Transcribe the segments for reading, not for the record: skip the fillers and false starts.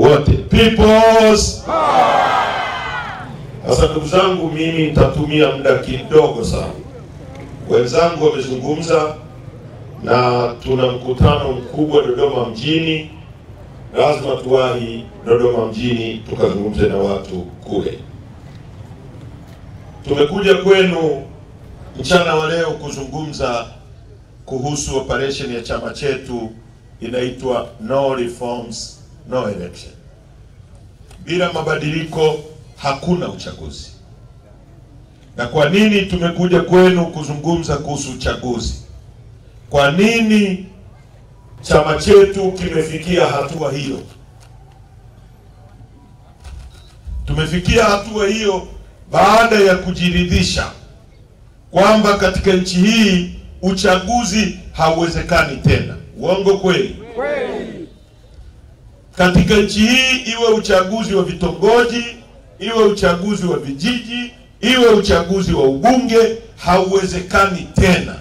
wote. People's. Sasa ndugu zangu, mimi nitatumia muda kidogo sana. Wenzangu wamezungumza na tuna mkutano mkubwa Dodoma mjini. Lazima tuwahi Dodoma mjini tukazungumze na watu kule. Tumekuja kwenu mchana wa leo kuzungumza kuhusu operation ya chama chetu inaitwa No Reforms No Election. Bila mabadiliko hakuna uchaguzi. Na kwa nini tumekuja kwenu kuzungumza kuhusu uchaguzi? Kwa nini chama chetu kimefikia hatua hiyo? Tumefikia hatua hiyo baada ya kujiridhisha kwamba katika nchi hii uchaguzi hauwezekani tena. Uongo kweli? Kweli. Katika nchi hii, iwe uchaguzi wa vitongoji, iwe uchaguzi wa vijiji, iwe uchaguzi wa ubunge, hauwezekani tena.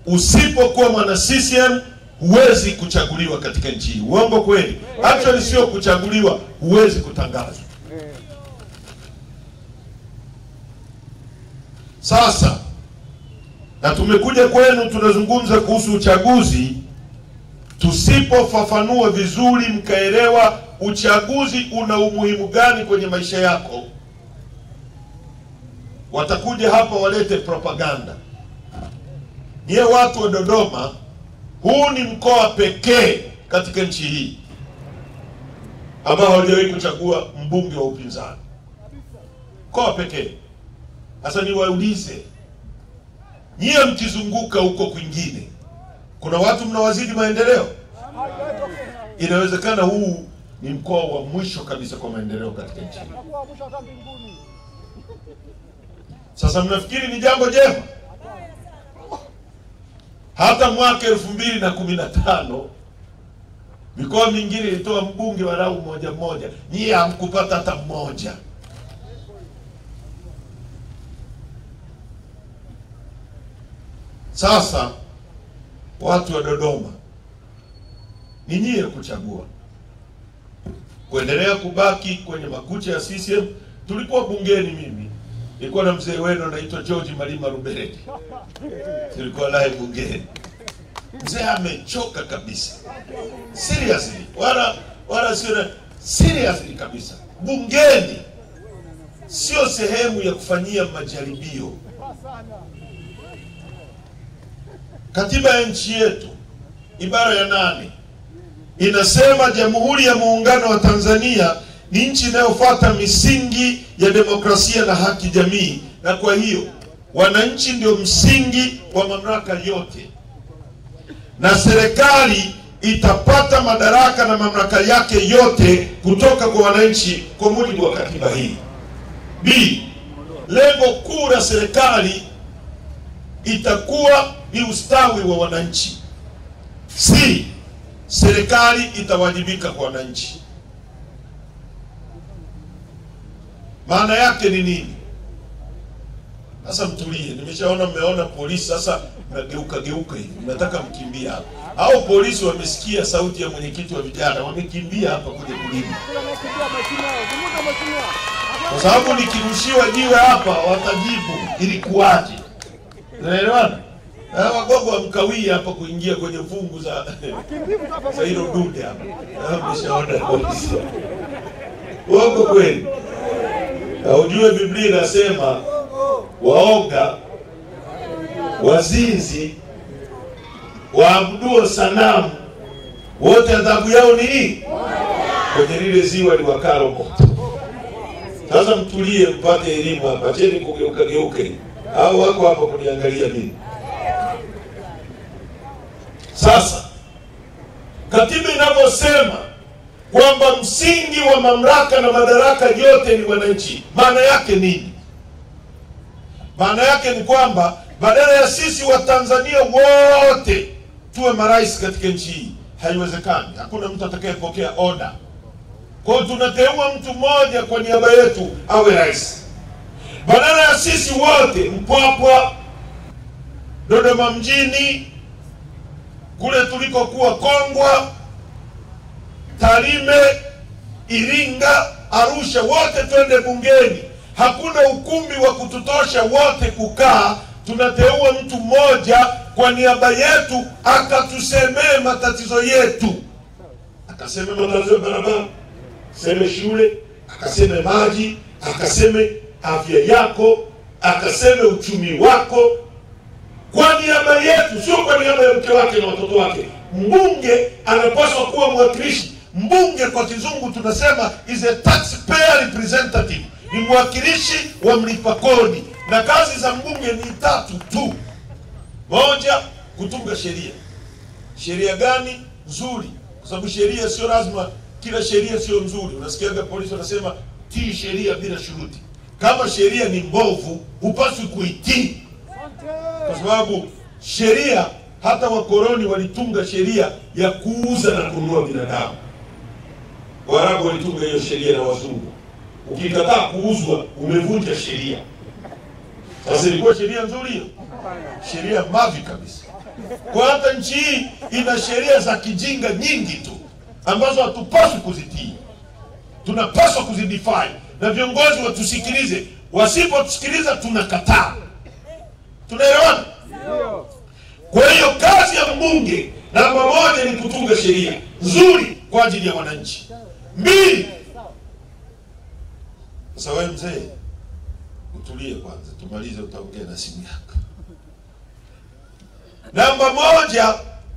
Usipokuwa mwana CCM huwezi kuchaguliwa katika nchi hii. Uongo kweli? Actually sio kuchaguliwa, huwezi kutangazwa. Sasa na tumekuja kwenu tunazungumza kuhusu uchaguzi. Tusipofafanua vizuri mkaelewa uchaguzi una umuhimu gani kwenye maisha yako, watakuja hapa walete propaganda. Nyie watu wa Dodoma, huu ni mkoa pekee katika nchi hii ambao hawajawahi kuchagua mbunge wa upinzani. Mkoa pekee. Sasa niwaulize, nyie mkizunguka huko kwingine, kuna watu mnawazidi maendeleo? Inawezekana huu ni mkoa wa mwisho kabisa kwa maendeleo katika nchi. Sasa mnafikiri ni jambo jema? Hata mwaka 2015 mikoa mingine ilitoa mbunge walau mmoja mmoja, nyie hamkupata hata mmoja. Sasa watu wa Dodoma, ni nyie kuchagua kuendelea kubaki kwenye makucha ya CCM. Tulikuwa bungeni, mimi nilikuwa na mzee wenu anaitwa George Malima Ruberedi, tulikuwa naye bungeni. Mzee amechoka kabisa, seriously, wala sio seriously kabisa. Bungeni sio sehemu ya kufanyia majaribio. Katiba ya nchi yetu ibara ya 8 inasema Jamhuri ya Muungano wa Tanzania ni nchi inayofuata misingi ya demokrasia na haki jamii, na kwa hiyo wananchi ndio msingi wa mamlaka yote, na serikali itapata madaraka na mamlaka yake yote kutoka kwa wananchi kwa mujibu wa katiba hii. B, lengo kuu la serikali itakuwa ni ustawi wa wananchi. C, serikali itawajibika kwa wananchi. Maana yake ni nini? Sasa mtulie, nimeshaona mmeona polisi sasa mnageuka hivi. Mnataka mkimbia hapa. Au polisi wamesikia sauti ya mwenyekiti wa vijana, wamekimbia hapa kuja kulinda. Kwa sababu nikirushiwa jiwe hapa watajibu ilikuwaje. Unaelewana? Wagogo wamkawia hapa kuingia kwenye fungu za hilo dude hapa. Nimeshaona polisi. Uongo kweli? Ujue Biblia inasema waoga, wazinzi, waabuduo sanamu wote adhabu yao ni nini? Kwenye lile ziwa liwakalo moto. Sasa mtulie mpate elimu hapa. Cheni kugeuka. Hao wako hapa kuniangalia mimi. Sasa katiba inavyosema kwamba msingi wa mamlaka na madaraka yote ni wananchi, maana yake nini? Maana yake ni kwamba badala ya sisi wa Tanzania wote tuwe marais katika nchi hii, haiwezekani. Hakuna mtu atakayepokea order. Kwa hiyo tunateua mtu mmoja kwa niaba yetu awe rais. Badala ya sisi wote, Mpwapwa, Dodoma mjini, kule tulikokuwa Kongwa, Tarime, Iringa, Arusha, wote twende bungeni. Hakuna ukumbi wa kututosha wote kukaa. Tunateua mtu mmoja kwa niaba yetu akatusemee matatizo yetu. Akaseme matatizo ya barabara, akaseme shule, akaseme maji, akaseme afya yako, akaseme uchumi wako, kwa niaba yetu, sio kwa niaba ya mke wake na watoto wake. Mbunge anapaswa kuwa mwakilishi. Mbunge kwa kizungu tunasema is a taxpayer representative, ni mwakilishi wa mlipa kodi. Na kazi za mbunge ni 3 tu. Moja, kutunga sheria. Sheria gani? Nzuri. Kwa sababu sheria sio lazima, kila sheria sio nzuri. Unasikiaga polisi wanasema tii sheria bila shuruti. Kama sheria ni mbovu, hupaswi kuitii. Kwa sababu sheria, hata wakoloni walitunga sheria ya kuuza na kununua binadamu. Waarabu walitunga hiyo sheria na wazungu. Ukikataa kuuzwa, umevunja sheria. Sasa ilikuwa sheria nzuri hiyo? Sheria mavi kabisa. Kwa hata nchi hii ina sheria za kijinga nyingi tu ambazo hatupaswi kuzitii. Tunapaswa kuzidefy, na viongozi watusikilize. Wasipotusikiliza tunakataa. Tunaelewana? Kwa hiyo kazi ya mbunge namba 1 ni kutunga sheria nzuri kwa ajili ya wananchi. 2, sasa wewe mzee utulie kwanza, tumalize, utaongea na simu yako. Namba 1,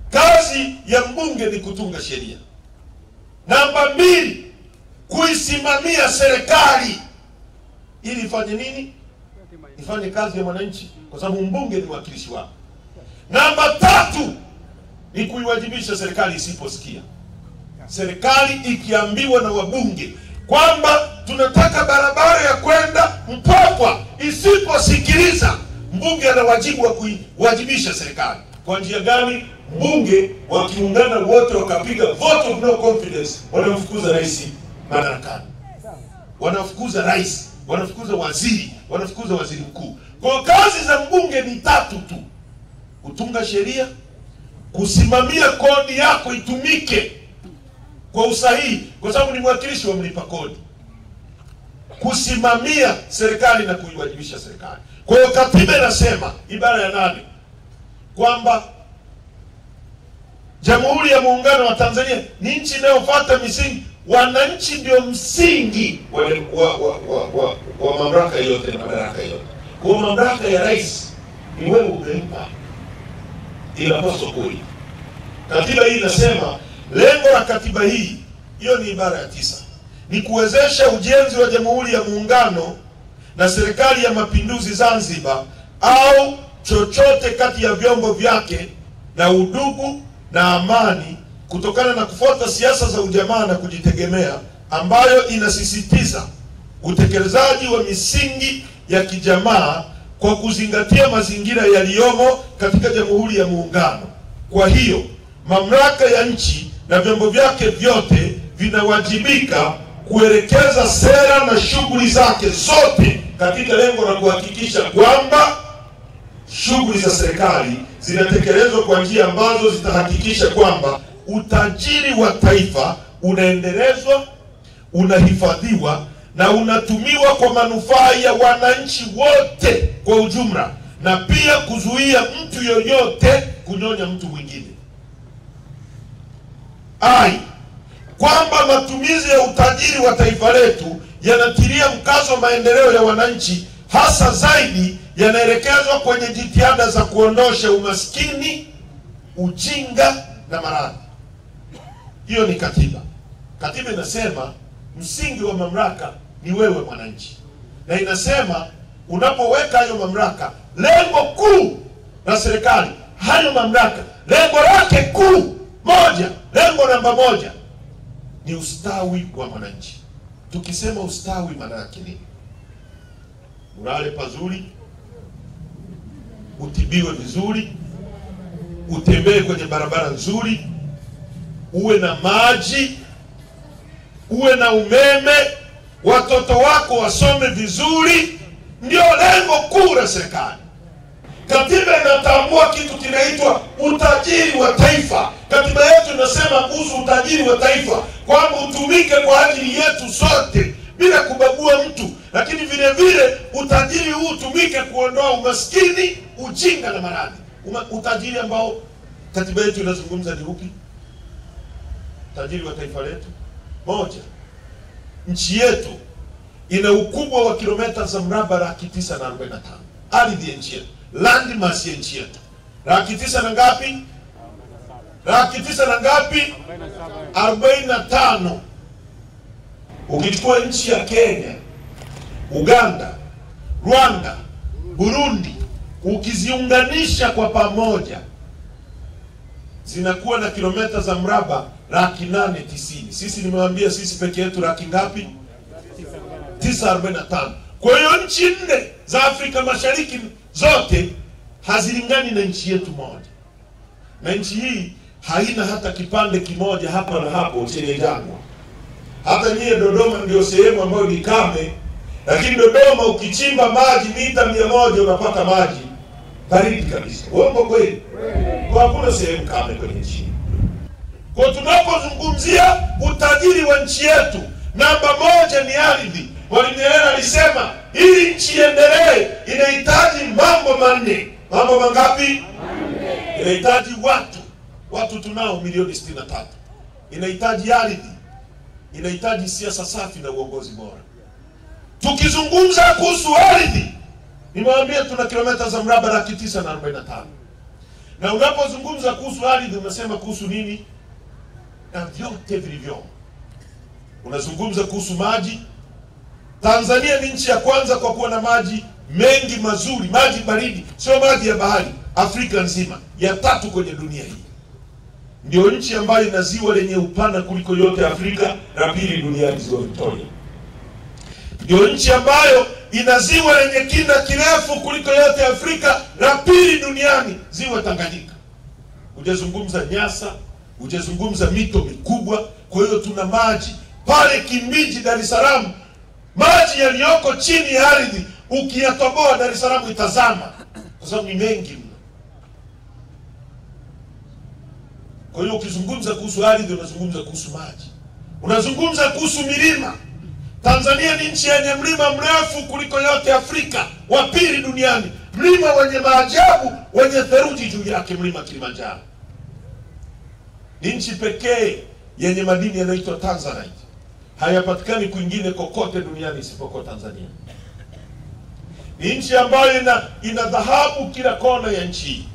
kazi ya mbunge ni kutunga sheria. Namba 2, kuisimamia serikali ili ifanye nini? Ifanye kazi ya wananchi, kwa sababu mbunge ni mwakilishi wao. Namba 3, ni kuiwajibisha serikali isiposikia. Serikali ikiambiwa na wabunge kwamba tunataka barabara ya kwenda Mpwapwa, isiposikiliza, mbunge ana wajibu wa kuiwajibisha serikali. Kwa njia gani? Mbunge wakiungana wote wakapiga vote of no confidence, wanamfukuza rais madarakani. Wanafukuza rais, wanafukuza waziri, wanafukuza waziri mkuu. Kwa kazi za mbunge ni 3 tu: kutunga sheria, kusimamia kodi yako itumike kwa usahihi, kwa sababu ni mwakilishi wa mlipa kodi, kusimamia serikali na kuiwajibisha serikali. Kwa hiyo katiba inasema ibara ya 8 kwamba Jamhuri ya Muungano wa Tanzania ni nchi inayofuata misingi, wananchi ndio msingi wa mamlaka yote na madaraka yote. Kwa mamlaka ya rais ni wewe umempa, inapaswa kuwa. Katiba hii inasema lengo la katiba hii, hiyo ni ibara ya 9, ni kuwezesha ujenzi wa Jamhuri ya Muungano na Serikali ya Mapinduzi Zanzibar au chochote kati ya vyombo vyake na udugu na amani, kutokana na kufuata siasa za ujamaa na kujitegemea, ambayo inasisitiza utekelezaji wa misingi ya kijamaa kwa kuzingatia mazingira yaliyomo katika Jamhuri ya Muungano. Kwa hiyo mamlaka ya nchi na vyombo vyake vyote vinawajibika kuelekeza sera na shughuli zake zote katika lengo la kuhakikisha kwamba shughuli za serikali zinatekelezwa kwa njia ambazo zitahakikisha kwamba utajiri wa taifa unaendelezwa, unahifadhiwa na unatumiwa kwa manufaa ya wananchi wote kwa ujumla, na pia kuzuia mtu yoyote kunyonya mtu mwingine. Kwamba matumizi ya utajiri wa taifa letu yanatilia mkazo maendeleo ya wananchi, hasa zaidi yanaelekezwa kwenye jitihada za kuondosha umaskini, ujinga na maradhi. Hiyo ni katiba. Katiba inasema msingi wa mamlaka ni wewe mwananchi, na inasema unapoweka hayo mamlaka, lengo kuu la serikali, hayo mamlaka lengo lake kuu moja, lengo namba 1 ni ustawi wa mwananchi. Tukisema ustawi maana yake nini? Ulale pazuri, utibiwe vizuri, utembee kwenye barabara nzuri, uwe na maji, uwe na umeme, watoto wako wasome vizuri, ndio lengo kuu la serikali. Katiba inatambua kitu kinaitwa utajiri wa taifa. Katiba yetu inasema kuhusu utajiri wa taifa kwamba utumike kwa ajili yetu sote bila kubagua mtu, lakini vile vile utajiri huu utumike kuondoa umaskini, ujinga na maradhi. Utajiri ambao katiba yetu inazungumza ni upi? Utajiri wa taifa letu moja, nchi yetu ina ukubwa wa kilomita za mraba 945. Ardhi ya nchi yetu, land mass ya nchi yetu 900 na ngapi? 900 na ngapi? 45. Ukichukua nchi ya Kenya, Uganda, Rwanda, Burundi, ukiziunganisha kwa pamoja zinakuwa na kilomita za mraba 890. Sisi nimewaambia sisi peke yetu ngapi? 945. Kwa hiyo nchi 4 za Afrika Mashariki zote hazilingani na nchi yetu moja. Na nchi hii haina hata kipande kimoja hapa na hapo chenye jangwa. Hata nyie Dodoma ndio sehemu ambayo ni kame, lakini Dodoma ukichimba maji mita 100 unapata maji baridi kabisa. Uongo kweli? Kwa hakuna sehemu kame kwenye nchi. Kwa tunapozungumzia utajiri wa nchi yetu, namba 1 ni ardhi. Mwalimu Nyerere alisema ili nchi iendelee inahitaji mambo manne. Mambo mangapi? Inahitaji watu tunao milioni 63. Inahitaji ardhi, inahitaji siasa safi na uongozi bora. Tukizungumza kuhusu ardhi, nimewambia tuna kilomita za mraba 945. Na unapozungumza kuhusu ardhi unasema kuhusu nini? Na vyote vilivyo. Unazungumza kuhusu maji. Tanzania ni nchi ya kwanza kwa kuwa na maji mengi mazuri, maji baridi, sio maji ya bahari, Afrika nzima, ya 3 kwenye dunia hii. Ndio nchi ambayo ina ziwa lenye upana kuliko yote Afrika, la 2 duniani ziwa Victoria. Ndio nchi ambayo ina ziwa lenye kina kirefu kuliko yote Afrika, la 2 duniani ziwa Tanganyika. Hujazungumza Nyasa, hujazungumza mito mikubwa. Kwa hiyo tuna maji pale Kimbiji, Dar es Salaam, maji yaliyoko chini ya ardhi ukiyatoboa Dar es Salaam itazama, kwa sababu ni mengi mno. Kwa hiyo ukizungumza kuhusu ardhi unazungumza kuhusu maji. Unazungumza kuhusu milima. Tanzania ni nchi yenye mlima mrefu kuliko yote Afrika, wa 2 duniani. Mlima wenye maajabu, wenye theluji juu yake, mlima Kilimanjaro. Ni nchi pekee yenye madini yanaitwa Tanzanite. Hayapatikani kwingine kokote duniani isipokuwa Tanzania. Ni nchi ambayo ina dhahabu kila kona ya nchi.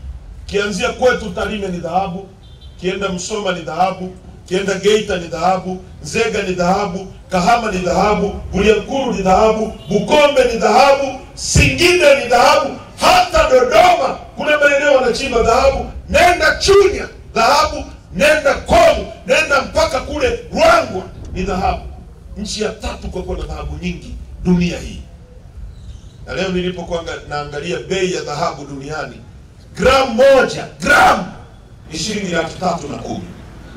Kianzia kwetu Tarime ni dhahabu, kienda Msoma ni dhahabu, kienda Geita ni dhahabu, Nzega ni dhahabu, Kahama ni dhahabu, Bulyanhulu ni dhahabu, Bukombe ni dhahabu, Singida ni dhahabu, hata Dodoma kuna maeneo wanachimba dhahabu. Nenda Chunya dhahabu, nenda Kongo, nenda mpaka kule Ruangwa ni dhahabu. Nchi ya 3 kwa kuwa na dhahabu nyingi dunia hii. Na leo nilipokuwa naangalia bei ya dhahabu duniani, gramu moja ni shilingi 310.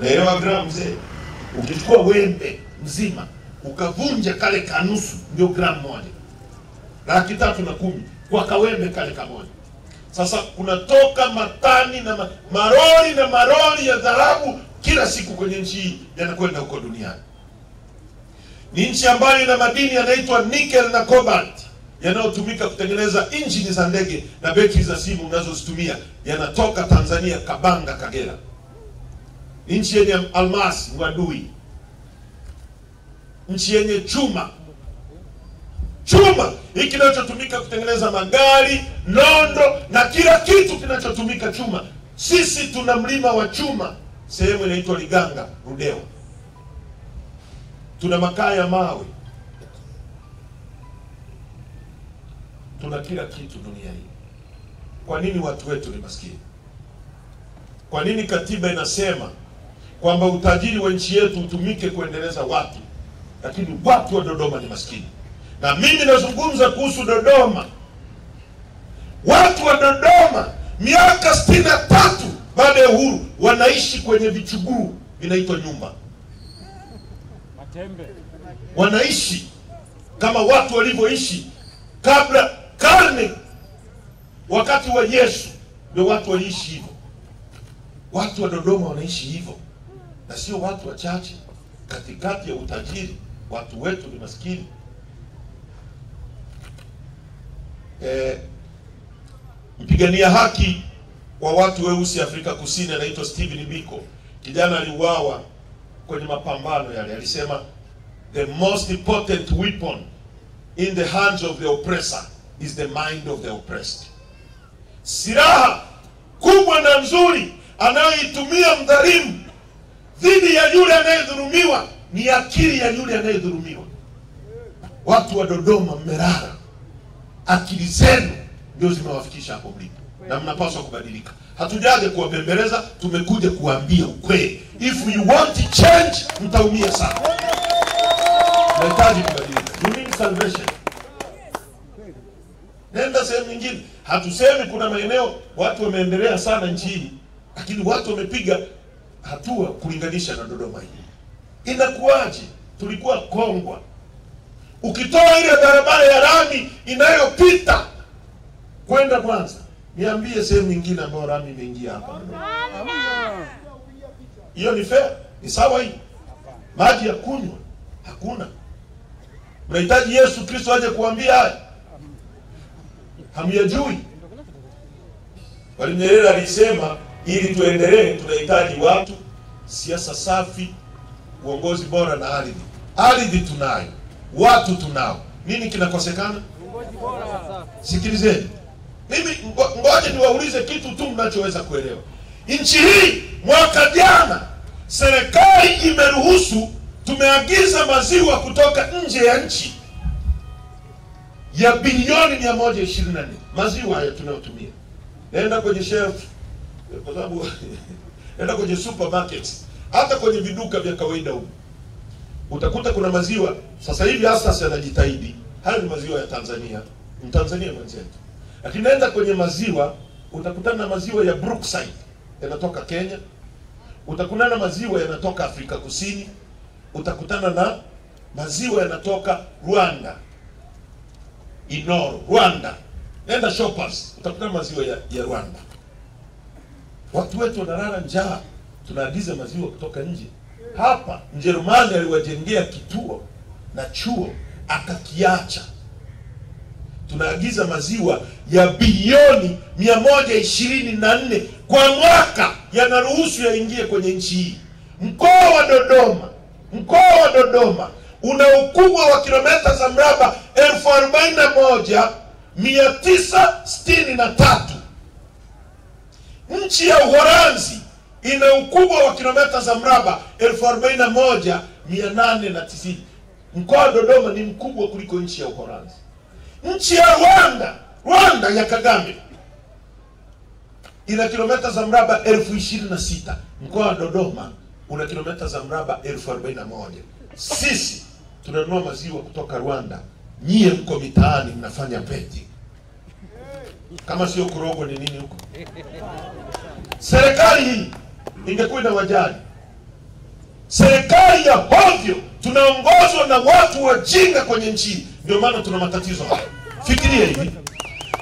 Naelewa gramu mzee. Ukichukua wembe mzima ukavunja kale kanusu, ndio gramu moja. 310 kwa kawembe kale kamoja. Sasa kunatoka matani na maroli ya dhahabu kila siku kwenye nchi hii, yanakwenda huko duniani. Ni nchi ambayo ina madini yanaitwa nickel na cobalt, yanayotumika kutengeneza injini za ndege na betri za simu unazozitumia, yanatoka Tanzania, Kabanga, Kagera. Nchi yenye almasi, Mwadui. Nchi yenye chuma hiki kinachotumika kutengeneza magari, nondo na kila kitu kinachotumika chuma. Sisi tuna mlima wa chuma, sehemu inaitwa Liganga, Ludewa. Tuna makaa ya mawe. Tuna kila kitu dunia hii. Kwa nini watu wetu ni maskini? Kwa nini katiba inasema kwamba utajiri wa nchi yetu utumike kuendeleza watu, lakini watu wa Dodoma ni maskini? Na mimi nazungumza kuhusu Dodoma. Watu wa Dodoma miaka 63 baada ya uhuru wanaishi kwenye vichuguu vinaitwa nyumba. Wanaishi kama watu walivyoishi kabla karne, wakati wa Yesu ndio watu waliishi hivyo. Watu wa Dodoma wanaishi hivyo, na sio watu wachache. katikati ya utajiri. Watu wetu ni maskini. Mpigania haki wa watu weusi Afrika Kusini anaitwa Stephen Biko. Kijana aliuawa kwenye mapambano yale. Alisema the most important weapon in the hands of the oppressor is the mind of the oppressed. Silaha kubwa na nzuri anayoitumia mdhalimu dhidi ya yule anayedhulumiwa ni akili ya yule anayedhulumiwa. Watu wa Dodoma mmerara, akili zenu ndio zimewafikisha hapo mlipo, na mnapaswa kubadilika. Hatujaje kuwabembeleza, tumekuja kuambia ukweli. If you want to change, mtaumia sana. Nahitaji kubadilika. You need salvation. Nenda sehemu nyingine. Hatusemi kuna maeneo watu wameendelea sana nchi hii, lakini watu wamepiga hatua kulinganisha na Dodoma hii. Inakuwaje? Tulikuwa Kongwa. Ukitoa ile barabara ya lami inayopita kwenda Mwanza, niambie sehemu nyingine ambayo lami imeingia hapa. Hiyo ni fair? Ni sawa hii? Maji ya kunywa hakuna. Mnahitaji Yesu Kristo aje kuambia haya? Hamyajui? Mwalimu Nyerere alisema ili tuendelee tunahitaji watu, siasa safi, uongozi bora na ardhi. Ardhi tunayo, watu tunao. Nini kinakosekana? Uongozi bora. Sikilizeni. Mimi ngoja niwaulize kitu tu mnachoweza kuelewa. Nchi hii mwaka jana serikali imeruhusu, tumeagiza maziwa kutoka nje ya nchi ya bilioni 124. Maziwa haya tunayotumia. Nenda kwenye shelf, kwa sababu nenda kwenye supermarkets, hata kwenye viduka vya kawaida huko utakuta kuna maziwa. Sasa hivi hasa yanajitahidi. Hayo ni maziwa ya Tanzania, Mtanzania mwenzetu. Lakini nenda kwenye maziwa, utakutana na maziwa ya Brookside yanatoka Kenya, utakutana na maziwa yanatoka Afrika Kusini, utakutana na maziwa yanatoka Rwanda, Inoro, Rwanda. Nenda Shoppers, utakutana maziwa ya Rwanda. Watu wetu wanalala njaa, tunaagiza maziwa kutoka nje. Hapa Mjerumani aliwajengea kituo na chuo akakiacha. Tunaagiza maziwa ya bilioni 124 kwa mwaka, yanaruhusu yaingie kwenye nchi hii. Mkoa wa Dodoma una ukubwa wa kilomita za mraba 41,963. Nchi ya Uholanzi ina ukubwa wa kilomita za mraba 41,890. Mkoa wa Dodoma ni mkubwa kuliko nchi ya Uholanzi. Nchi ya Rwanda ya Kagame ina kilomita za mraba 26,000. Mkoa wa Dodoma una kilomita za mraba 41,000. Sisi tunanunua maziwa kutoka Rwanda, nyie mko mitaani mnafanya peti. Kama sio kurogo ni nini huko? Serikali hii ingekuwa na wajali. Serikali ya hovyo, tunaongozwa na watu wajinga kwenye nchi. Ndio maana tuna matatizo haya. Fikiria hivi.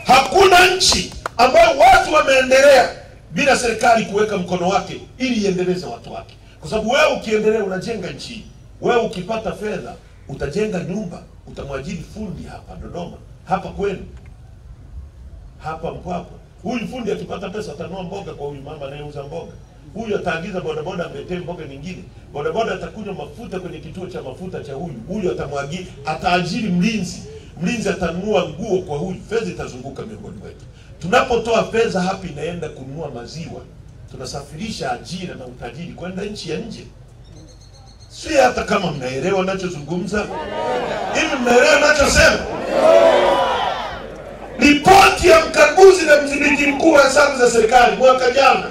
Hakuna nchi ambayo watu wameendelea bila serikali kuweka mkono wake ili iendeleze watu wake. Kwa sababu wewe ukiendelea unajenga nchi. Wewe ukipata fedha utajenga nyumba, utamwajiri fundi hapa Dodoma, hapa kwenu, hapa Mpwapwa. Huyu fundi akipata pesa atanunua mboga kwa huyu mama anayeuza mboga. Huyu ataagiza bodaboda amletee mboga nyingine. Bodaboda atakunywa mafuta kwenye kituo cha mafuta cha huyu. Huyu atamwajiri, ataajiri mlinzi. Mlinzi atanunua nguo kwa huyu. Fedha itazunguka miongoni mwetu. Tunapotoa fedha hapa inaenda kununua maziwa, tunasafirisha ajira na utajiri kwenda nchi ya nje. Si hata kama mnaelewa ninachozungumza. Hivi mnaelewa ninachosema? Ripoti ya mkaguzi na mdhibiti mkuu wa hesabu za serikali mwaka jana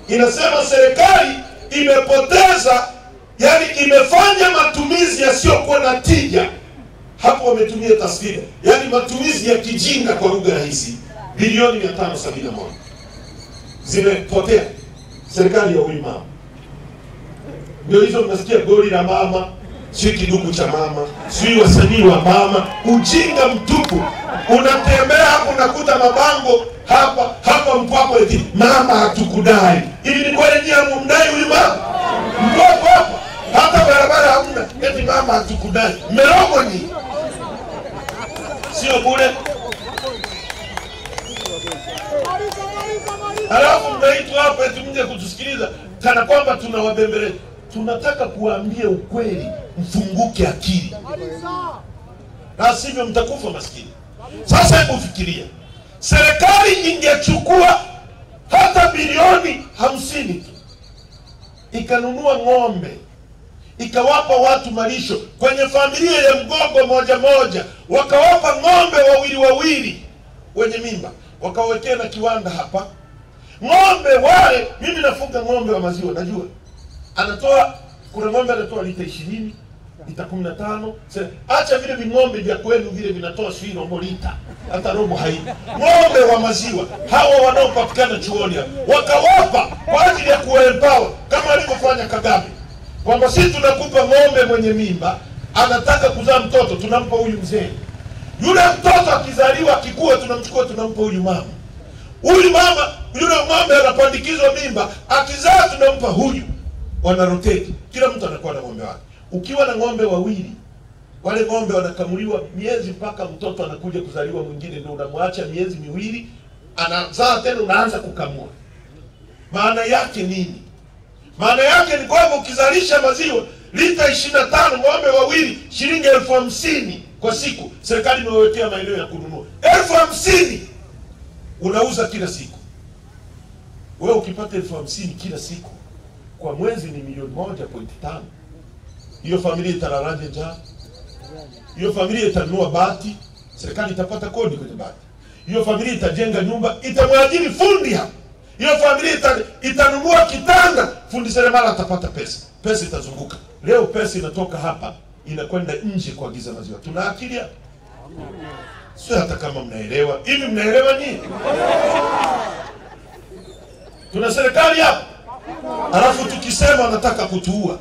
inasema serikali imepoteza, yani imefanya matumizi yasiyokuwa na tija. Hapo wametumia taswira, yani matumizi ya kijinga kwa lugha rahisi, bilioni 571 zimepotea serikali ya huyu mama. Ndio hizo mnasikia goli la mama, si kiduku cha mama, si wasanii wa mama, ujinga mtupu. Unatembea hapo unakuta mabango hapa Mpwapwa eti mama hatukudai. Ili ni kweli nyinyi hamumdai huyu mama? Mpwapwa hapa hata barabara eti mama hatukudai. Mmerogo ni sio bure. Alafu mnaitwa hapa eti mje kutusikiliza kana kwamba tunawabembeleza. Tunataka kuambia ukweli, mfunguke akili. Na sivyo mtakufa maskini. Sasa hebu fikiria. Serikali ingechukua hata bilioni 50 ikanunua ng'ombe, ikawapa watu malisho kwenye familia ya Mgogo moja moja, wakawapa ng'ombe wawili wenye mimba, wakawekea na kiwanda hapa. Ng'ombe wale, mimi nafuga ng'ombe wa maziwa, najua anatoa, kuna ng'ombe anatoa lita 20, lita 15. Acha vile ving'ombe vya kwenu vile vinatoa sio robo lita, hata robo haina. Ng'ombe wa maziwa hawa wanaopatikana chuoni wakawapa kwa ajili ya kuempower, kama alivyofanya Kagame, kwamba sisi tunakupa ng'ombe mwenye mimba, anataka kuzaa mtoto, tunampa huyu mzee. Yule mtoto akizaliwa akikua, tunamchukua tunampa huyu mama. Huyu mama, yule ng'ombe anapandikizwa mimba, akizaa tunampa huyu. Wanarotate, kila mtu anakuwa na ng'ombe wake. Ukiwa na ng'ombe wawili, wale ng'ombe wanakamuliwa miezi mpaka mtoto anakuja kuzaliwa mwingine, ndio unamwacha miezi miwili anazaa tena, unaanza kukamua. Maana yake nini? Maana yake ni kwamba ukizalisha maziwa lita 25, ng'ombe wawili, shilingi 50,000 kwa siku. Serikali imewekea maeneo ya kununua 50,000, unauza kila siku. Wewe ukipata 50,000 kila siku, kwa mwezi ni milioni 1.5. Hiyo familia italalaje njaa? Hiyo familia itanunua bati, serikali itapata kodi kwenye bati. Hiyo familia itajenga nyumba, itamwajiri fundi hapa. Hiyo familia itanunua kitanda, fundi seremala atapata pesa. Pesa itazunguka. Leo pesa inatoka hapa inakwenda nje kwa giza maziwa. Tuna akili hapa? Sio hata kama mnaelewa. Hivi mnaelewa nini? Tuna serikali hapa. Alafu tukisema wanataka kutuua.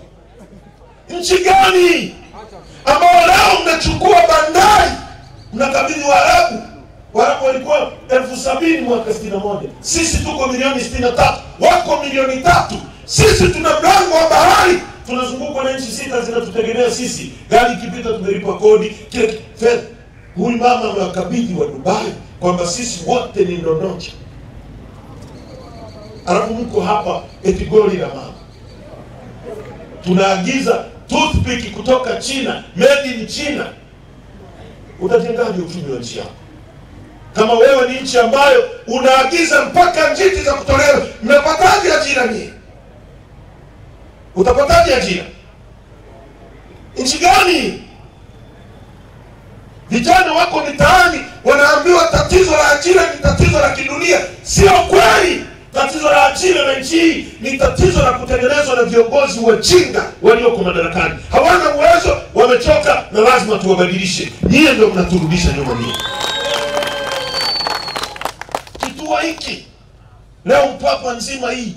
Nchi gani ambao leo mnachukua bandari mnakabidhi Waarabu? Waarabu walikuwa 70,000 mwaka 61. Sisi tuko milioni 63, wako milioni 3. Sisi tuna mlango wa bahari, tunazungukwa na nchi 6 zinatutegemea sisi. Gari ikipita tumelipa kodi, kile fedha. Huyu mama amewakabidhi wa Dubai kwamba sisi wote ni ndondocha. Alafu mko hapa eti goli la mama. Tunaagiza toothpick kutoka China, made in China. Utajengaje uchumi wa nchi yako? Kama wewe ni nchi ambayo unaagiza mpaka njiti za kutolewa, mnapataje ajira nyinyi? Utapataje ajira? Nchi gani? Vijana wako mitaani wanaambiwa tatizo la ajira ni tatizo la kidunia. Sio kweli. Tatizo la ajira na nchi hii ni tatizo la kutengenezwa na viongozi wajinga walioko madarakani. Hawana uwezo, wamechoka, na lazima tuwabadilishe. Nyie ndio mnaturudisha nyuma nyie. Kituo hiki leo Mpwapwa nzima hii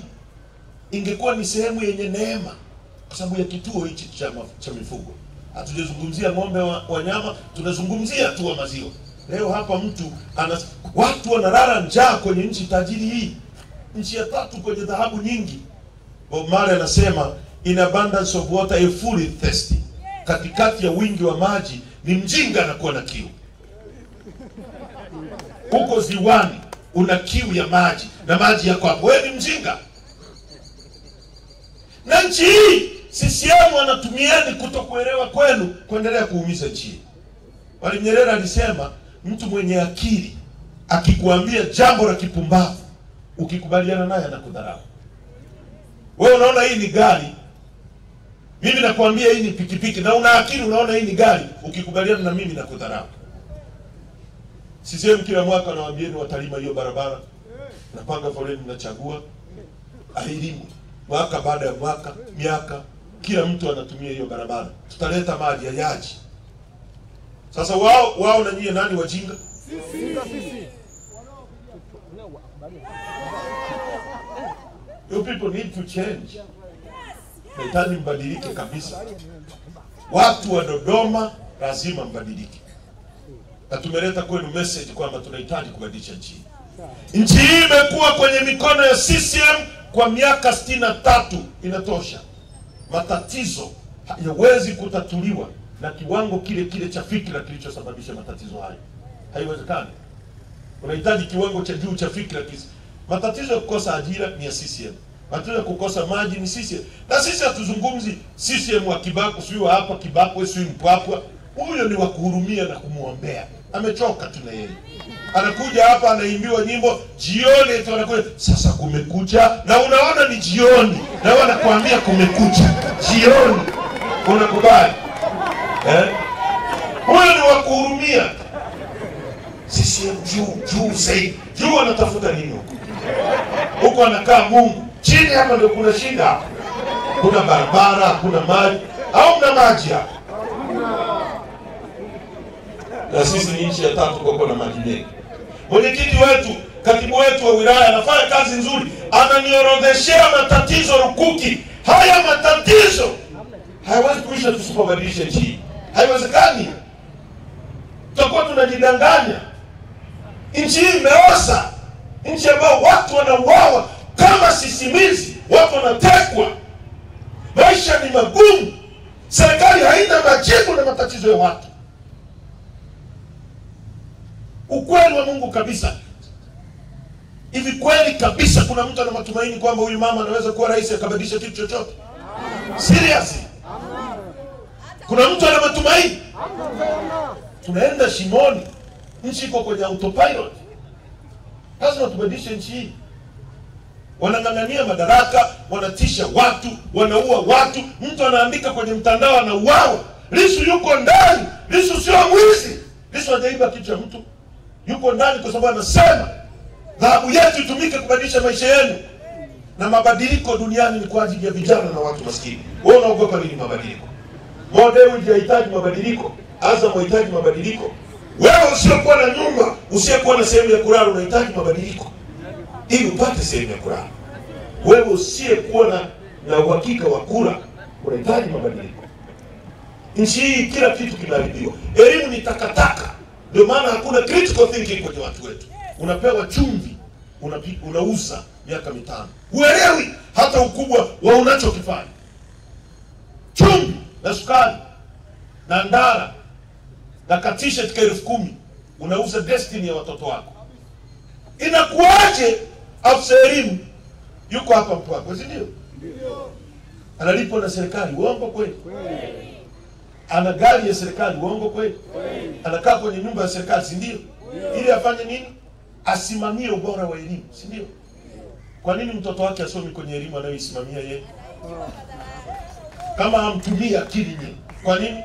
ingekuwa ni sehemu yenye neema kwa sababu ya kituo hichi cha mifugo. Hatujazungumzia ng'ombe wa nyama, tunazungumzia tu wa maziwa. Leo hapa watu wanalala njaa kwenye nchi tajiri hii. Nchi ya 3 kwenye dhahabu nyingi. Bob Marley anasema in abundance of water a fool is thirsty. Katikati ya wingi wa maji ni mjinga anakuwa na kiu. Huko ziwani una kiu ya maji na maji yako hapo, wewe ni mjinga. Na nchi hii CCM wanatumieni kutokuelewa kwenu kuendelea kuumiza nchi. Mwalimu Nyerere alisema mtu mwenye akili akikuambia jambo la kipumbavu, ukikubaliana naye anakudharau. Wewe unaona hii ni gari, mimi nakwambia hii ni pikipiki, na una akili unaona hii ni gari, ukikubaliana na mimi nakudharau. CCM kila mwaka nawaambieni watalima hiyo barabara. Napanga foleni, mnachagua elimu. Mwaka baada ya mwaka, miaka, kila mtu anatumia hiyo barabara. Tutaleta maji ya yaji. Sasa wao na nyie nani wajinga? Sisi. You people need to change. Nahitaji mbadilike kabisa. Watu wa Dodoma lazima mbadilike. Na tumeleta kwenu message kwamba tunahitaji kubadilisha nchi. Nchi hii imekuwa kwenye mikono ya CCM kwa miaka 63, inatosha. Matatizo hayawezi kutatuliwa na kiwango kile kile cha fikra kilichosababisha matatizo hayo. Haiwezekani. Unahitaji kiwango cha juu cha fikra kisi. Matatizo ya kukosa ajira ni ya CCM. Matatizo ya kukosa maji ni CCM. Na sisi hatuzungumzi CCM wa Kibako, sio hapa Kibako, sio Mpwapwa. Huyo ni wa kuhurumia na kumuombea. Amechoka tu na yeye. Anakuja hapa anaimbiwa nyimbo jioni, eti anakuja sasa kumekucha, na unaona ni jioni, na wanakuambia kumekucha jioni, unakubali? Huyo ni wa kuhurumia. Sisi juu zaidi. Juu anatafuta nini huko? Huko anakaa Mungu. Chini hapa ndio kuna shida. Kuna barabara, kuna maji, au mna maji hapa? Na sisi ni nchi ya 3 kwa kuna maji mengi. Mwenyekiti wetu, katibu wetu wa wilaya anafanya kazi nzuri. Ananiorodheshea matatizo rukuki. Haya matatizo hayawezi kuisha tusipobadilisha nchi. Haiwezekani. Tutakuwa tunajidanganya. Nchi hii imeoza. Nchi ambayo watu wanauawa kama sisimizi, watu wanatekwa. Maisha ni magumu. Serikali haina majibu na matatizo ya watu. Ukweli wa Mungu kabisa. Hivi kweli kabisa kuna mtu ana matumaini kwamba huyu mama anaweza kuwa rais akabadilisha kitu chochote? Seriously? Kuna mtu ana matumaini? Tunaenda shimoni. Nchi iko kwenye autopilot. Lazima tubadilishe nchi hii. Wanang'ang'ania madaraka, wanatisha watu, wanaua watu. Mtu anaandika kwenye mtandao anauawa. Lissu yuko ndani. Lissu sio mwizi. Lissu hajaiba kitu cha mtu. Yuko ndani kwa sababu anasema dhahabu yetu itumike kubadilisha maisha yenu. Na mabadiliko duniani ni kwa ajili ya vijana na watu maskini. Wewe unaogopa nini mabadiliko? Model unahitaji mabadiliko. Azam unahitaji mabadiliko. Wewe usiyokuwa na nyumba, usiyokuwa na sehemu ya kulala unahitaji mabadiliko ili upate sehemu ya kulala. Wewe usiyokuwa na uhakika wa kura unahitaji mabadiliko. Nchi hii kila kitu kinaharibiwa. Elimu ni takataka. Ndio maana hakuna critical thinking kwa watu wetu. Unapewa chumvi, unauza miaka 5. Uelewi hata ukubwa wa unachokifanya. Chumvi na sukari na ndara na katisha tika 10,000 unauza destiny ya watoto wako. Inakuaje afisa elimu yuko hapa Mpwapwa, si ndio? Ndio. Analipwa na serikali, uongo kweli? Kweli. Ana gari ya serikali, uongo kweli? Kweli. Anakaa kwenye nyumba ya serikali, si ndio? Ili afanye nini? Asimamie ubora wa elimu, si ndio? Kwa nini mtoto wake asomi kwenye elimu anayoisimamia yeye? Kama hamtumii akili yeye. Kwa nini?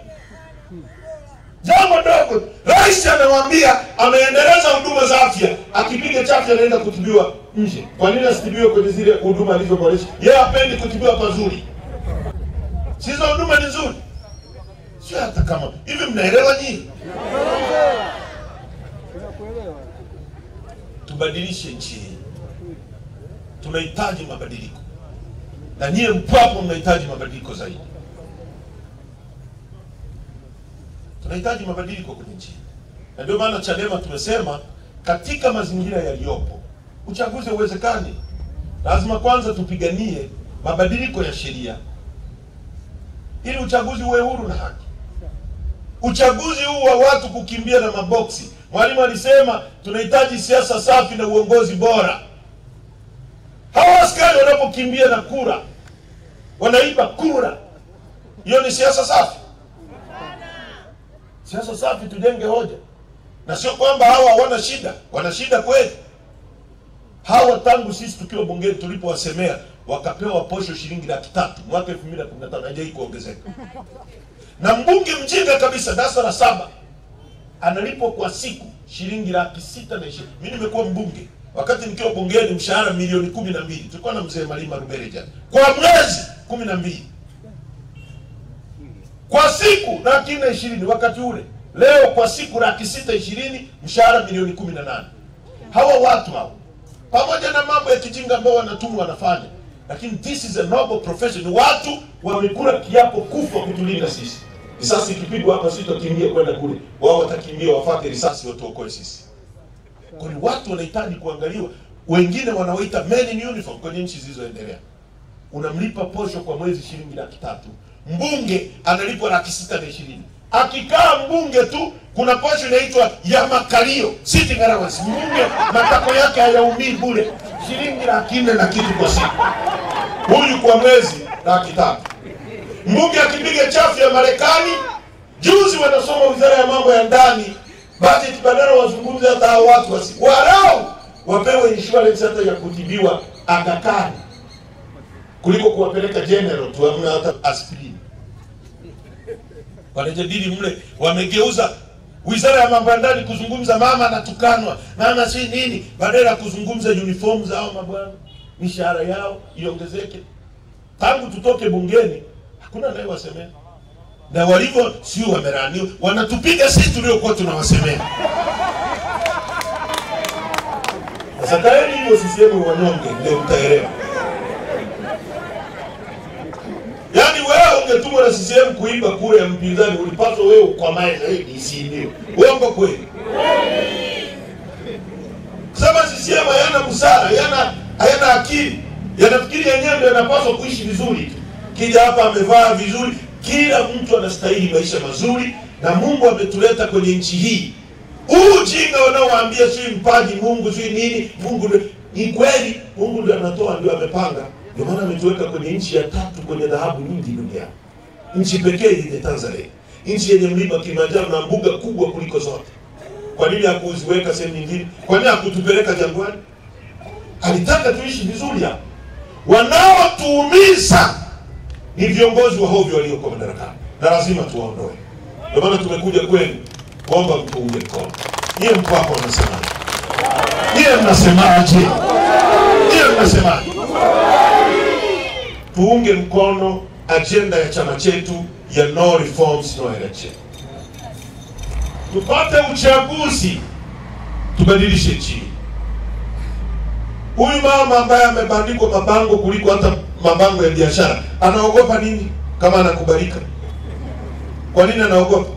Jambo dogo. Rais anawaambia ameendeleza huduma za afya. Akipiga chafya anaenda kutibiwa nje. Kwa nini asitibiwe kwenye zile huduma alizoboresha? Yeye hapendi kutibiwa pazuri. Hizo huduma ni nzuri. Sio hata kama. Hivi mnaelewa nyinyi? Tubadilishe nchi hii. Tunahitaji mabadiliko. Na nyie Mpwapwa mnahitaji mabadiliko zaidi. Tunahitaji mabadiliko kwenye nchi. Na ndio maana Chadema tumesema katika mazingira yaliyopo uchaguzi uwezekani. Lazima kwanza tupiganie mabadiliko ya sheria ili uchaguzi uwe huru na haki. Uchaguzi huu wa watu kukimbia na maboksi. Mwalimu alisema tunahitaji siasa safi na uongozi bora. Hawa askari wanapokimbia na kura, wanaiba kura. Hiyo ni siasa safi? Siasa safi tujenge hoja. Na sio kwamba hawa hawana shida, wana shida kweli. Hawa tangu sisi tukiwa bungeni tulipowasemea wakapewa posho shilingi 300,000 mwaka 2015 haijai kuongezeka. Na mbunge mjinga kabisa darasa la 7 analipwa kwa siku shilingi 620,000. Mimi nimekuwa mbunge. Wakati nikiwa bungeni mshahara milioni 12. Tulikuwa na mzee Malima Rubereja. Kwa mwezi 12. Kwa siku 420 wakati ule. Leo kwa siku 620,000 mshahara milioni 18. Hawa watu hao pamoja na mambo ya kijinga ambao wanatumwa wanafanya, lakini this is a noble profession. Watu wamekula kiapo kufa kutulinda sisi. Risasi ikipigwa hapa sisi tutakimbia kwenda kule. Wao watakimbia wafuate risasi watuokoe sisi. Kwa hiyo watu wanahitaji kuangaliwa. Wengine wanaoita men in uniform kwenye nchi zilizoendelea. Unamlipa posho kwa mwezi shilingi 300,000. mbunge analipwa 620,000. Akikaa mbunge tu kuna posho inaitwa ya makalio, sitting allowance. Mbunge matako yake hayaumii bure, shilingi 400 na kitu kwa siku. Huyu kwa mwezi 300,000. Mbunge akipiga chafu ya Marekani, juzi wanasoma Wizara ya Mambo ya Ndani budget, badala wazungumze hata hao watu walau wapewe insurance hata ya kutibiwa Aga Khan kuliko kuwapeleka general tu hamna hata aspirin. Wanajadili mle, wamegeuza Wizara ya Mambo ya Ndani kuzungumza mama anatukanwa, mama si nini, badala ya kuzungumza uniform zao mabwana, mishahara yao iongezeke. Tangu tutoke bungeni hakuna naye wasemea. Na walivyo sio wameraniwa, wanatupiga sisi tuliokuwa tunawasemea. Sasa kaeni hivyo CCM wanyonge ndio mtaelewa. Yaani wewe ungetumwa na CCM kuiba kura ya mpinzani, ulipaswa wewe kwa mae zaidi isiibiwe. Uongo kweli? Sema CCM hayana busara, hayana akili. Yanafikiri yenyewe ndio yanapaswa kuishi vizuri. Kija hapa amevaa vizuri, kila mtu anastahili maisha mazuri, na Mungu ametuleta kwenye nchi hii. Ujinga wanaowaambia si mpaji Mungu si nini, Mungu ni kweli, Mungu ndiye anatoa, ndio amepanga. Ndio maana ametuweka kwenye nchi ya 3 kwenye dhahabu nyingi duniani. Nchi pekee ni Tanzania. Nchi yenye mlima Kilimanjaro na mbuga kubwa kuliko zote. Kwa nini hakuziweka sehemu nyingine? Kwa nini hakutupeleka jangwani? Alitaka tuishi vizuri hapa. Wanaotuumiza ni viongozi wa hovyo walioko madarakani, na lazima tuwaondoe. Ndio maana tumekuja kwenu kuomba mtuunge mkono. Nyie mko hapo mnasemaje? Nyie mnasemaje? Nyie mnasemaje? Tuunge mkono agenda ya chama chetu ya no reforms no election. Tupate uchaguzi, tubadilishe nchi. Huyu mama ambaye amebandikwa mabango kuliko hata mabango ya biashara, anaogopa nini kama anakubalika? Kwa nini anaogopa?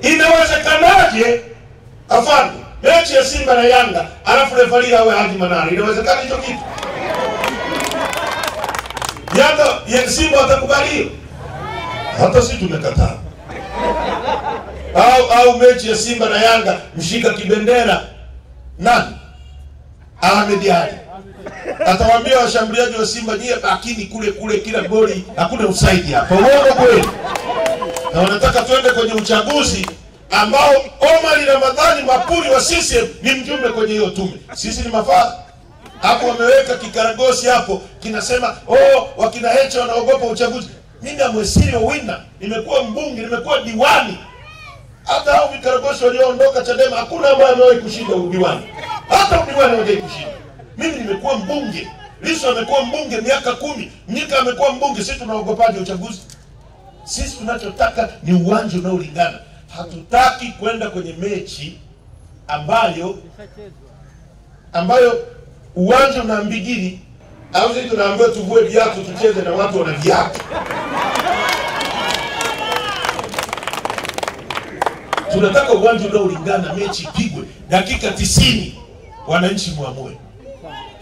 Inawezekanaje afanye mechi ya Simba na Yanga alafu refari awe Haji Manara? Inawezekana hicho kitu? Yanga ya Simba watakubali? Hata sisi tumekataa. Au mechi ya Simba na Yanga mshika kibendera nani? Ahmed Ali. Atawaambia washambuliaji wa Simba, nyie bakini kule kila goli, hakuna offside hapa. Uongo kweli? Na wanataka tuende kwenye uchaguzi ambao Omar Ramadhani Mapuri wa CCM ni mjumbe kwenye hiyo tume. Sisi ni mafaa. Hapo wameweka kikaragosi hapo kinasema wakina Heche wanaogopa uchaguzi. Mimi amwesiri winner, nimekuwa mbunge, nimekuwa diwani. Hata hao vikaragosi walioondoka Chadema hakuna ambaye amewahi kushinda udiwani. Hata udiwani hawajawahi kushinda. Mimi nimekuwa mbunge. Lissu amekuwa mbunge miaka 10. Mnyika amekuwa mbunge. Sisi tunaogopaje uchaguzi? Sisi tunachotaka ni uwanja unaolingana. Hatutaki kwenda kwenye mechi ambayo uwanja una mbigiri, au sisi tunaambiwa tuvue viatu tucheze na watu wana viatu. Tunataka uwanja unaolingana, mechi pigwe dakika 90, wananchi muamue.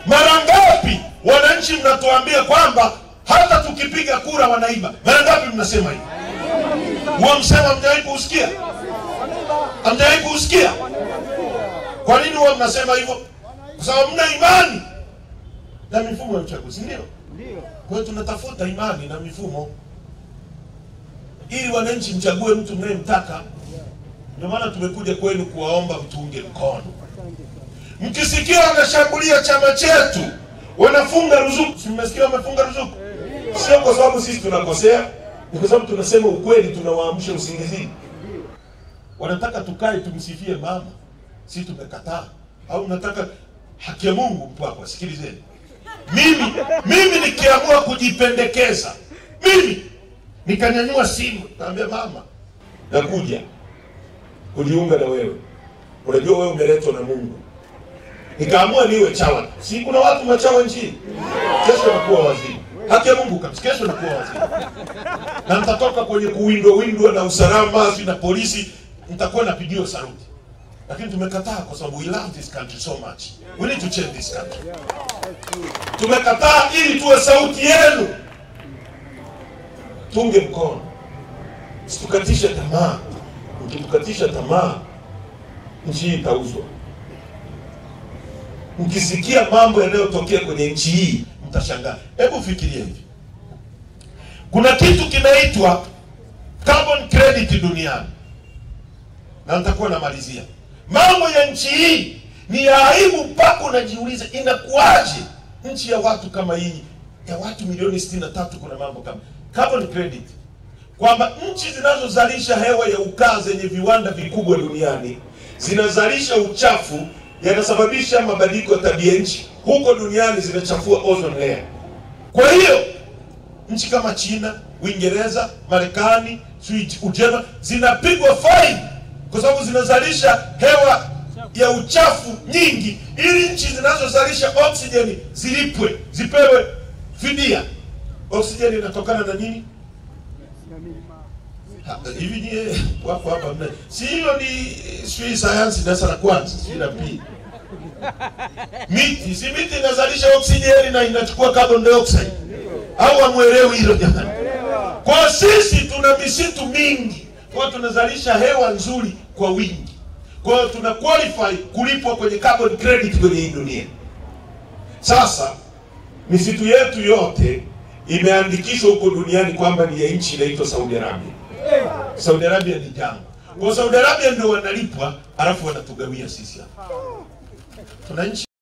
Mara ngapi wananchi mnatuambia kwamba hata tukipiga kura wanaiba? Mara ngapi mnasema hivi? Huo msema mjawahi kusikia? Hamjawahi kusikia? Kwa nini huo mnasema hivyo? Kwa sababu mna imani na mifumo ya uchaguzi, ndio? Kwa hiyo tunatafuta imani na mifumo ili wananchi mchague mtu mnayemtaka. Ndio maana tumekuja kwenu kuwaomba mtuunge mkono. Mkisikia wanashambulia chama chetu, wanafunga ruzuku, si mmesikia wamefunga ruzuku? Sio kwa sababu sisi tunakosea, ni kwa sababu tunasema ukweli, tunawaamsha usingizini. Wanataka tukae tumsifie mama, sisi tumekataa. Au nataka haki ya Mungu mpaka sikilizeni. Mimi nikiamua kujipendekeza, mimi nikanyanyua simu, naambia mama, nakuja kujiunga na wewe. Unajua wewe umeletwa na Mungu. Nikaamua niwe chawa. Si kuna watu machawa nchini? Kesho nakuwa waziri. Haki ya Mungu kabisa, kesho nakuwa waziri. Na nitatoka kwenye kuwindwa na usalama na polisi, nitakuwa napigiwa saluti. lakini tumekataa kwa sababu we love this country so much. We need to change this country. Tumekataa ili tuwe sauti yenu. Tunge mkono. Situkatishe tamaa. Mkitukatisha tamaa, nchi itauzwa. Mkisikia mambo yanayotokea kwenye nchi hii, mtashangaa. Hebu fikiria hivi. Kuna kitu kinaitwa carbon credit duniani. Na nitakuwa namalizia. Mambo ya nchi hii ni ya aibu mpaka unajiuliza inakuaje nchi ya watu kama hii, ya watu milioni 63 kuna mambo kama carbon credit. Kwamba nchi zinazozalisha hewa ya ukaa zenye viwanda vikubwa duniani zinazalisha uchafu, yanasababisha mabadiliko ya tabia nchi huko duniani, zinachafua ozone layer. Kwa hiyo nchi kama China, Uingereza, Marekani, Ujerumani zinapigwa faini kwa sababu zinazalisha hewa ya uchafu nyingi, ili nchi zinazozalisha oksijeni zilipwe, zipewe fidia. Oksijeni inatokana na nini? Hivi nie wapo hapa mna. Si hiyo ni sui science darasa la kwanza, si la pili. Miti, si miti inazalisha oksijeni na inachukua carbon dioxide. Au hamuelewi hilo jamani? Kwa sisi tuna misitu mingi, kwa tunazalisha hewa nzuri kwa wingi. Kwa hiyo tuna qualify kulipwa kwenye carbon credit kwenye hii dunia. Sasa misitu yetu yote imeandikishwa huko duniani kwamba ni ya nchi inaitwa Saudi Arabia. Saudi Arabia ni jangwa. Kwa Saudi Arabia ndio wanalipwa, alafu wanatugawia sisi hapa. Tuna nchi